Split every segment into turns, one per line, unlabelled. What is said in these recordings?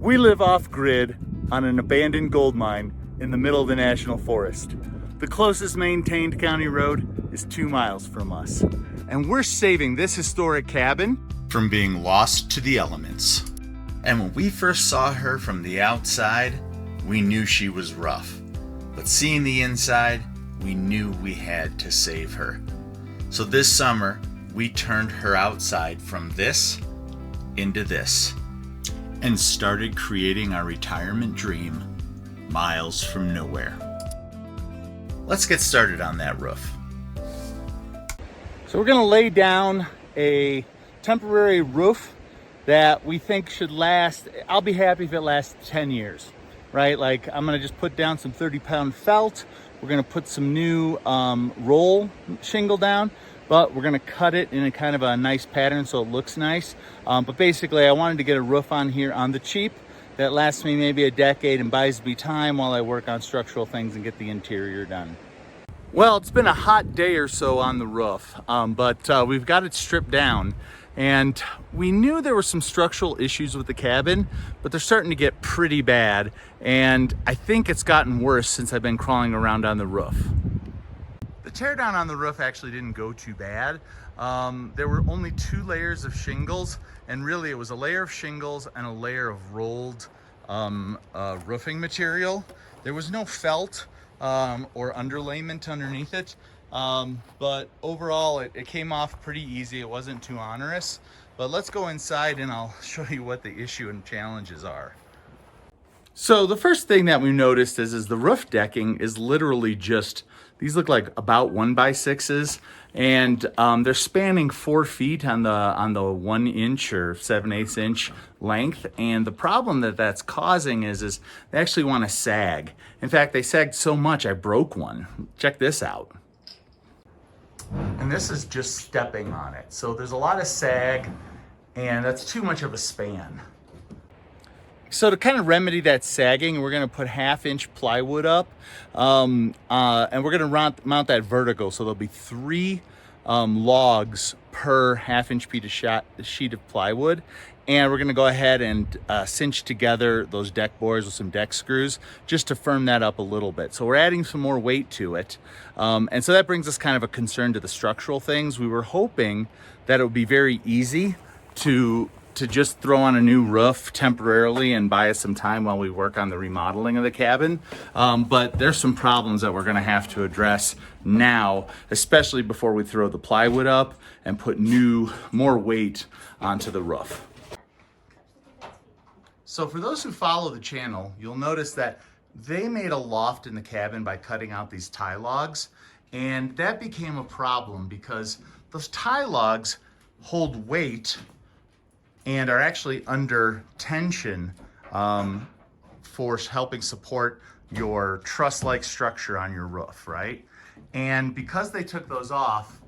We live off-grid on an abandoned gold mine in the middle of the national forest. The closest maintained county road is 2 miles from us. And we're saving this historic cabin from being lost to the elements. And when we first saw her from the outside, we knew she was rough. But seeing the inside, we knew we had to save her. So this summer, we turned her outside from this into this and started creating our retirement dream miles from nowhere. Let's get started on that roof. So we're gonna lay down a temporary roof that we think should last. I'll be happy if it lasts 10 years, right? Like I'm gonna just put down some 30-pound felt. We're gonna put some new roll shingle down, but we're gonna cut it in a kind of a nice pattern so it looks nice. But basically I wanted to get a roof on here on the cheap that lasts me maybe a decade and buys me time while I work on structural things and get the interior done. Well, it's been a hot day or so on the roof, but we've got it stripped down. And we knew there were some structural issues with the cabin, but they're starting to get pretty bad. And I think it's gotten worse since I've been crawling around on the roof. The teardown on the roof actually didn't go too bad. There were only 2 layers of shingles, and really it was a layer of shingles and a layer of rolled roofing material. There was no felt or underlayment underneath it. But overall it came off pretty easy. It wasn't too onerous, but let's go inside and I'll show you what the issue and challenges are. So the first thing that we noticed is the roof decking is literally just, these look like about 1x6s, and they're spanning 4 feet on the 1 inch or 7/8 inch length. And the problem that's causing is they actually want to sag. In fact, they sagged so much I broke one. Check this out. And this is just stepping on it. So there's a lot of sag, and that's too much of a span. So to kind of remedy that sagging, we're gonna put 1/2 inch plywood up, and we're gonna mount that vertical. So there'll be 3 logs per 1/2 inch sheet of plywood. And we're gonna go ahead and cinch together those deck boards with some deck screws just to firm that up a little bit. So we're adding some more weight to it. And so that brings us kind of a concern to the structural things. We were hoping that it would be very easy to just throw on a new roof temporarily and buy us some time while we work on the remodeling of the cabin. But there's some problems that we're gonna have to address now, especially before we throw the plywood up and put more weight onto the roof. So for those who follow the channel, you'll notice that they made a loft in the cabin by cutting out these tie logs. And that became a problem because those tie logs hold weight and are actually under tension for helping support your truss-like structure on your roof, right? And because they took those off,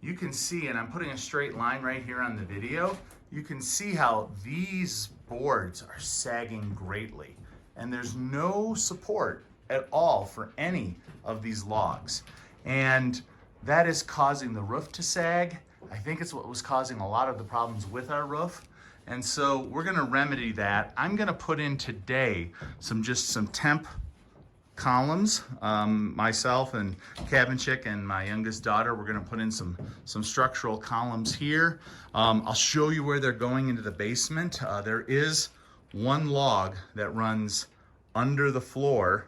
you can see, and I'm putting a straight line right here on the video, you can see how these boards are sagging greatly. And there's no support at all for any of these logs. And that is causing the roof to sag. I think it's what was causing a lot of the problems with our roof. And so we're gonna remedy that. I'm gonna put in today some temp columns. Myself and Cabin Chick and my youngest daughter, we're gonna put in some structural columns here. I'll show you where they're going into the basement. There is 1 log that runs under the floor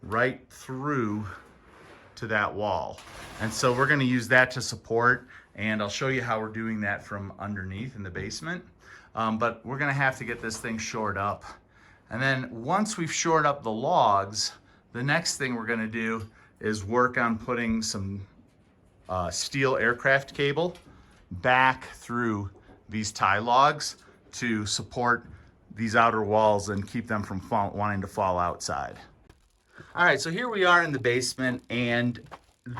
right through to that wall. And so we're gonna use that to support, and I'll show you how we're doing that from underneath in the basement. But we're gonna have to get this thing shored up. And then once we've shored up the logs, the next thing we're gonna do is work on putting some steel aircraft cable back through these tie logs to support these outer walls and keep them from wanting to fall outside. All right, so here we are in the basement, and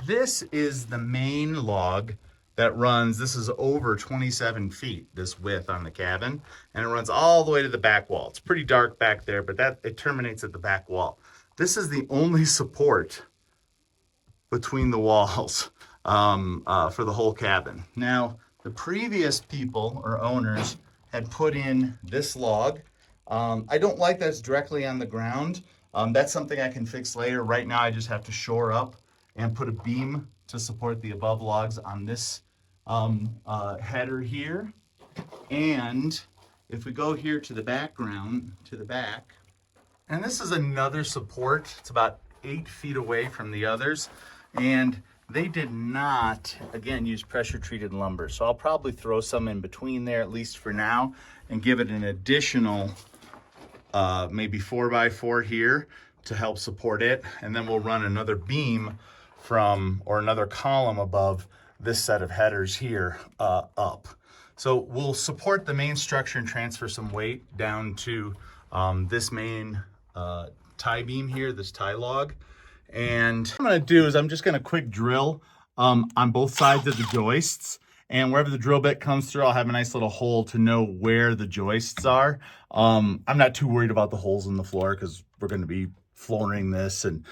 this is the main log that runs. This is over 27 feet, this width on the cabin, and it runs all the way to the back wall. It's pretty dark back there, but it terminates at the back wall. This is the only support between the walls for the whole cabin. Now, the previous people or owners had put in this log I don't like that it's directly on the ground. That's something I can fix later. Right now, I just have to shore up and put a beam to support the above logs on this header here. And if we go here to the background, to the back, and this is another support. It's about 8 feet away from the others. And they did not, again, use pressure treated lumber. So I'll probably throw some in between there, at least for now, and give it an additional maybe 4x4 here to help support it. And then we'll run another beam from, or another column above this set of headers here up. So we'll support the main structure and transfer some weight down to this main tie beam here, this tie log. And what I'm gonna do is I'm just gonna quick drill on both sides of the joists. And wherever the drill bit comes through, I'll have a nice little hole to know where the joists are. I'm not too worried about the holes in the floor because we're gonna be flooring this, and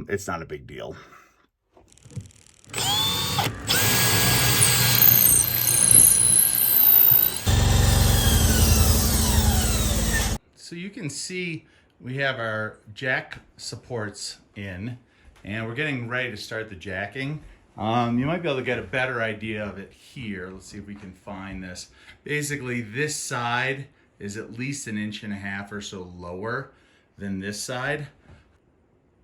it's not a big deal. So you can see we have our jack supports in, and we're getting ready to start the jacking. You might be able to get a better idea of it here. Let's see if we can find this. Basically, this side is at least 1.5 inches or so lower than this side.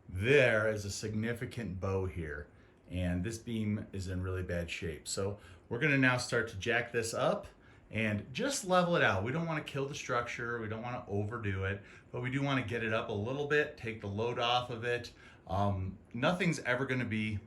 There is a significant bow here, and this beam is in really bad shape. So we're gonna now start to jack this up and just level it out. We don't want to kill the structure, we don't want to overdo it, but we do want to get it up a little bit, take the load off of it. Nothing's ever going to be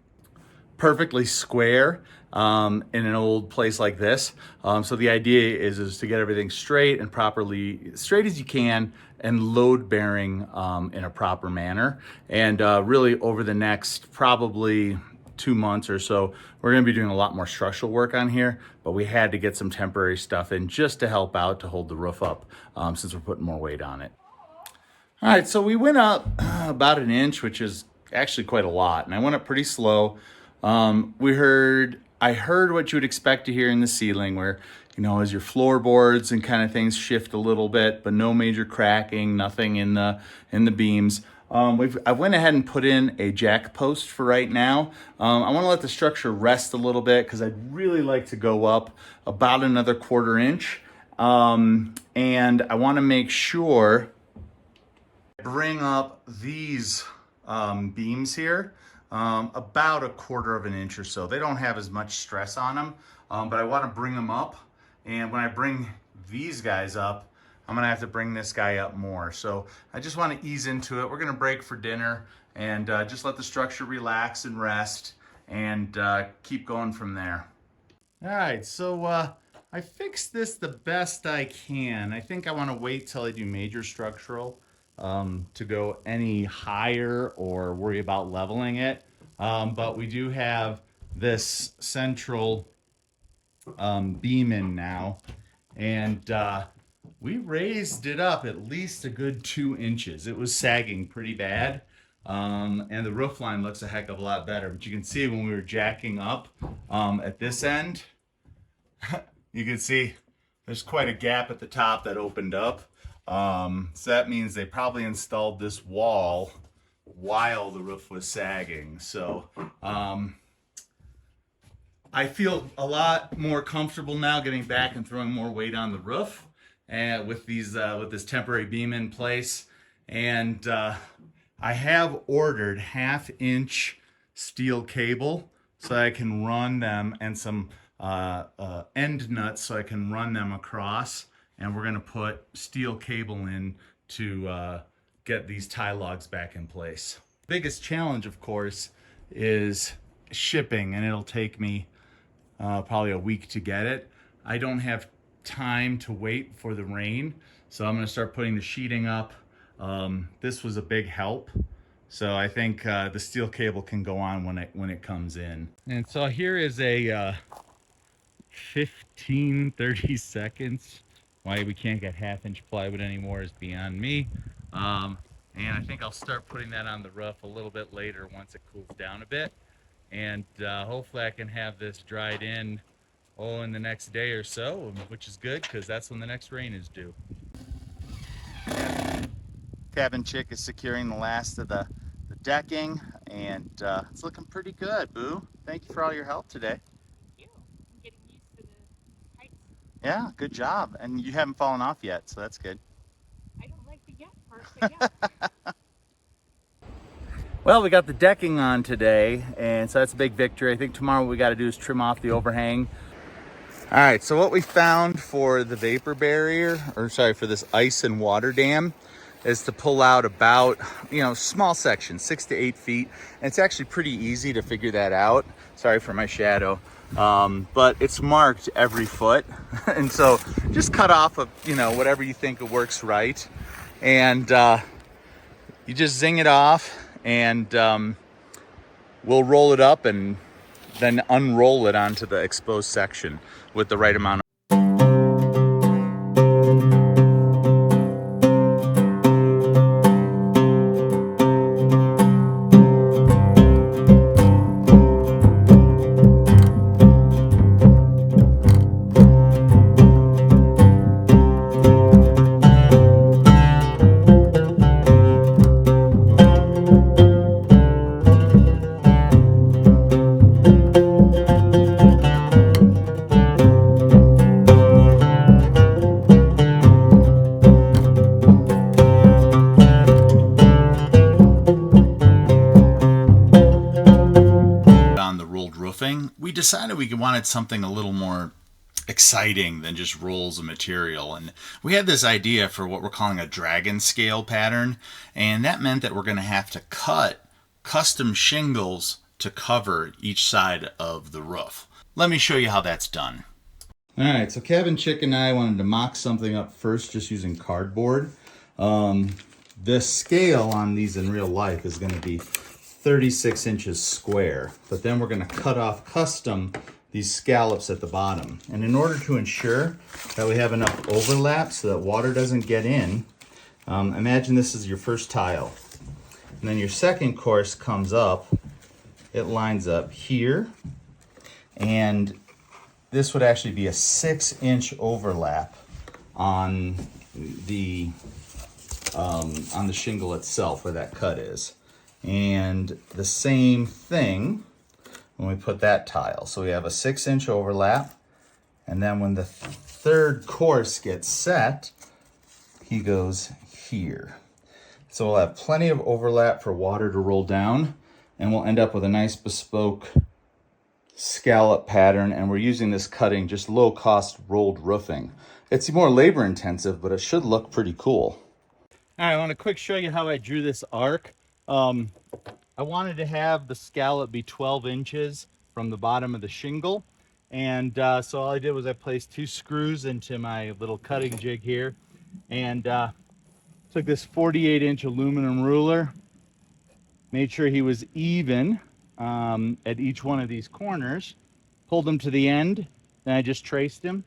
perfectly square in an old place like this. So the idea is to get everything straight and properly, straight as you can, and load bearing in a proper manner. And really over the next probably 2 months or so, we're going to be doing a lot more structural work on here, but we had to get some temporary stuff in just to help out to hold the roof up since we're putting more weight on it. All right, so we went up about 1 inch, which is actually quite a lot, and I went up pretty slow. I heard what you would expect to hear in the ceiling, where, you know, as your floorboards and kind of things shift a little bit, but no major cracking, nothing in the beams. I went ahead and put in a jack post for right now. I want to let the structure rest a little bit because I'd really like to go up about another 1/4 inch. And I want to make sure I bring up these beams here about 1/4 inch or so. They don't have as much stress on them, but I want to bring them up. And when I bring these guys up, I'm gonna have to bring this guy up more. So I just wanna ease into it. We're gonna break for dinner and just let the structure relax and rest and keep going from there. All right, so I fixed this the best I can. I think I wanna wait till I do major structural to go any higher or worry about leveling it. But we do have this central beam in now, and we raised it up at least a good 2 inches. It was sagging pretty bad. And the roof line looks a heck of a lot better. But you can see when we were jacking up at this end, you can see there's quite a gap at the top that opened up. So that means they probably installed this wall while the roof was sagging. So I feel a lot more comfortable now getting back and throwing more weight on the roof. And with this temporary beam in place, and I have ordered 1/2 inch steel cable so I can run them, and some end nuts so I can run them across, and we're gonna put steel cable in to get these tie logs back in place. Biggest challenge, of course, is shipping, and it'll take me probably a week to get it. I don't have time to wait for the rain, so I'm going to start putting the sheeting up. This was a big help, so I think the steel cable can go on when it comes in. And so here is a 30 seconds. Why we can't get 1/2 inch plywood anymore is beyond me. And I think I'll start putting that on the roof a little bit later once it cools down a bit, and hopefully I can have this dried in in the next day or so, which is good because that's when the next rain is due. Cabin Chick is securing the last of the decking, and it's looking pretty good, Boo. Thank you for all your help today.
Thank you. I'm getting used to the heights.
Yeah, good job. And you haven't fallen off yet, so that's good.
I don't like the yet part, but yeah.
Well, we got the decking on today, and so that's a big victory. I think tomorrow what we got to do is trim off the overhang. All right, so what we found for the vapor barrier, or sorry, for this ice and water dam, is to pull out about, small sections, 6 to 8 feet. And it's actually pretty easy to figure that out. Sorry for my shadow. But it's marked every foot. And so just cut off of, whatever you think works right. And you just zing it off, and we'll roll it up and then unroll it onto the exposed section with the right amount of on the rolled roofing. We decided we wanted something a little more exciting than just rolls of material, and we had this idea for what we're calling a dragon scale pattern, and that meant that we're going to have to cut custom shingles to cover each side of the roof. Let me show you how that's done. All right, so Cabin Chick and I wanted to mock something up first just using cardboard. The scale on these in real life is going to be 36 inches square, but then we're going to cut off custom these scallops at the bottom. And in order to ensure that we have enough overlap so that water doesn't get in, imagine this is your first tile. And then your second course comes up, it lines up here, and this would actually be a 6-inch overlap on the shingle itself where that cut is. And the same thing when we put that tile. So we have a 6-inch overlap, and then when the third course gets set, he goes here. So we'll have plenty of overlap for water to roll down, and we'll end up with a nice bespoke scallop pattern. And we're using this cutting just low cost rolled roofing. It's more labor intensive, but it should look pretty cool. All right, I want to quick show you how I drew this arc. I wanted to have the scallop be 12 inches from the bottom of the shingle. And so all I did was I placed 2 screws into my little cutting jig here, and took this 48-inch aluminum ruler, made sure he was even at each one of these corners, pulled him to the end, then I just traced him.